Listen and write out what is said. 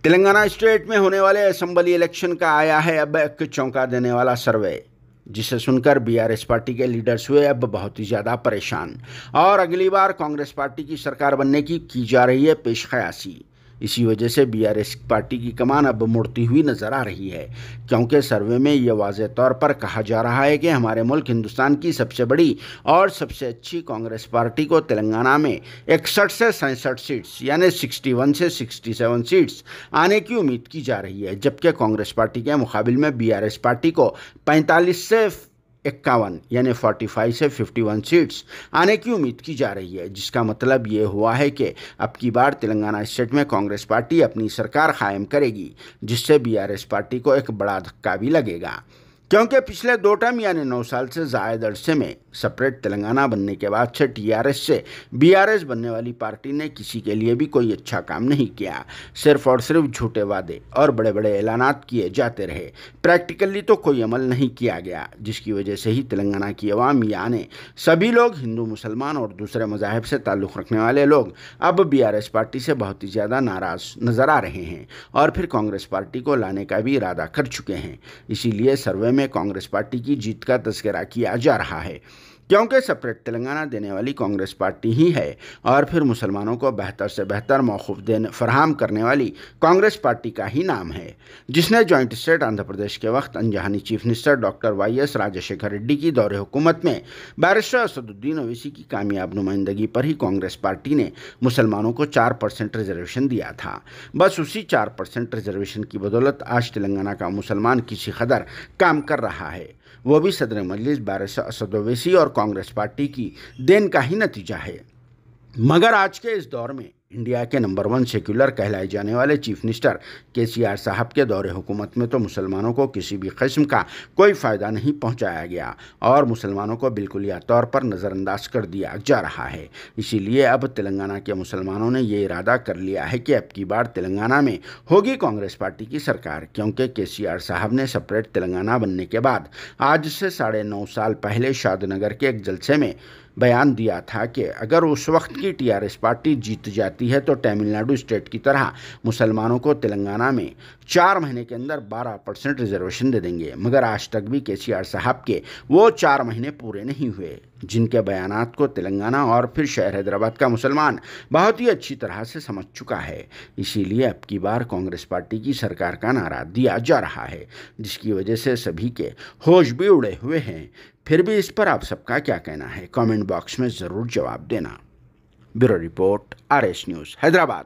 Telangana state में होने वाले असेंबली इलेक्शन का आया है अब एक चौंका देने वाला सर्वे, जिसे सुनकर बीआरएस पार्टी के लीडर्स हुए अब बहुत ही ज़्यादा परेशान और अगली बार कांग्रेस पार्टी की सरकार बनने की जा रही है पेशकयासी। इसी वजह से बीआरएस पार्टी की कमान अब मुड़ती हुई नजर आ रही है, क्योंकि सर्वे में यह वाज़ेह तौर पर कहा जा रहा है कि हमारे मुल्क हिंदुस्तान की सबसे बड़ी और सबसे अच्छी कांग्रेस पार्टी को तेलंगाना में 61 से 67 सीट्स यानी 61 से 67 सीट्स आने की उम्मीद की जा रही है, जबकि कांग्रेस पार्टी के मुकाबिल में बीआरएस पार्टी को 45 से 51 यानी 45 से 51 सीट्स आने की उम्मीद की जा रही है, जिसका मतलब ये हुआ है कि अब की बार तेलंगाना स्टेट में कांग्रेस पार्टी अपनी सरकार कायम करेगी, जिससे बीआरएस पार्टी को एक बड़ा धक्का भी लगेगा, क्योंकि पिछले 2 टर्म यानी 9 साल से ज़ायद अरसे में सेपरेट तेलंगाना बनने के बाद से टीआरएस से बीआरएस बनने वाली पार्टी ने किसी के लिए भी कोई अच्छा काम नहीं किया। सिर्फ और सिर्फ झूठे वादे और बड़े बड़े ऐलानात किए जाते रहे, प्रैक्टिकली तो कोई अमल नहीं किया गया, जिसकी वजह से ही तेलंगाना की अवाम यानी सभी लोग, हिंदू, मुसलमान और दूसरे मज़ाहिब से ताल्लुक़ रखने वाले लोग अब बीआरएस पार्टी से बहुत ही ज़्यादा नाराज़ नज़र आ रहे हैं और फिर कांग्रेस पार्टी को लाने का भी इरादा कर चुके हैं। इसीलिए सर्वे में कांग्रेस पार्टी की जीत का तस्करा किया जा रहा है, क्योंकि सेपरेट तेलंगाना देने वाली कांग्रेस पार्टी ही है और फिर मुसलमानों को बेहतर से बेहतर मौक़िफ़ फराहम करने वाली कांग्रेस पार्टी का ही नाम है, जिसने जॉइंट स्टेट आंध्र प्रदेश के वक्त अनजानी chief minister doctor YS Rajasekhara Reddy की दौरे हुकूमत में बैरिस्टर असदुद्दीन ओवैसी की कामयाब नुमाइंदगी पर ही कांग्रेस पार्टी ने मुसलमानों को 4% रिजर्वेशन दिया था। बस उसी 4% रिजर्वेशन की बदौलत आज तेलंगाना का मुसलमान किसी कदर काम कर रहा है, वो भी सदर मजलिस बैरिस्टर असद ओवैसी और कांग्रेस पार्टी की देन का ही नतीजा है। मगर आज के इस दौर में इंडिया के नंबर 1 सेक्युलर कहलाए जाने वाले चीफ मिनिस्टर केसीआर साहब के दौरे हुकूमत में तो मुसलमानों को किसी भी किस्म का कोई फ़ायदा नहीं पहुंचाया गया और मुसलमानों को बिल्कुलिया तौर पर नज़रअंदाज कर दिया जा रहा है। इसीलिए अब तेलंगाना के मुसलमानों ने ये इरादा कर लिया है कि अब की बार तेलंगाना में होगी कांग्रेस पार्टी की सरकार, क्योंकि केसीआर साहब ने सेपरेट तेलंगाना बनने के बाद आज से 9.5 साल पहले शादनगर के एक जलसे में बयान दिया था कि अगर उस वक्त की टीआरएस पार्टी जीत जाती है तो तमिलनाडु स्टेट की तरह मुसलमानों को तेलंगाना में 4 महीने के अंदर 12% रिजर्वेशन दे देंगे। मगर आज तक भी केसीआर साहब के वो 4 महीने पूरे नहीं हुए, जिनके बयानात को तेलंगाना और फिर शहर हैदराबाद का मुसलमान बहुत ही अच्छी तरह से समझ चुका है। इसीलिए अब की बार कांग्रेस पार्टी की सरकार का नारा दिया जा रहा है, जिसकी वजह से सभी के होश भी उड़े हुए हैं। फिर भी इस पर आप सबका क्या कहना है, कमेंट बॉक्स में ज़रूर जवाब देना। Bureau report, RS news, Hyderabad.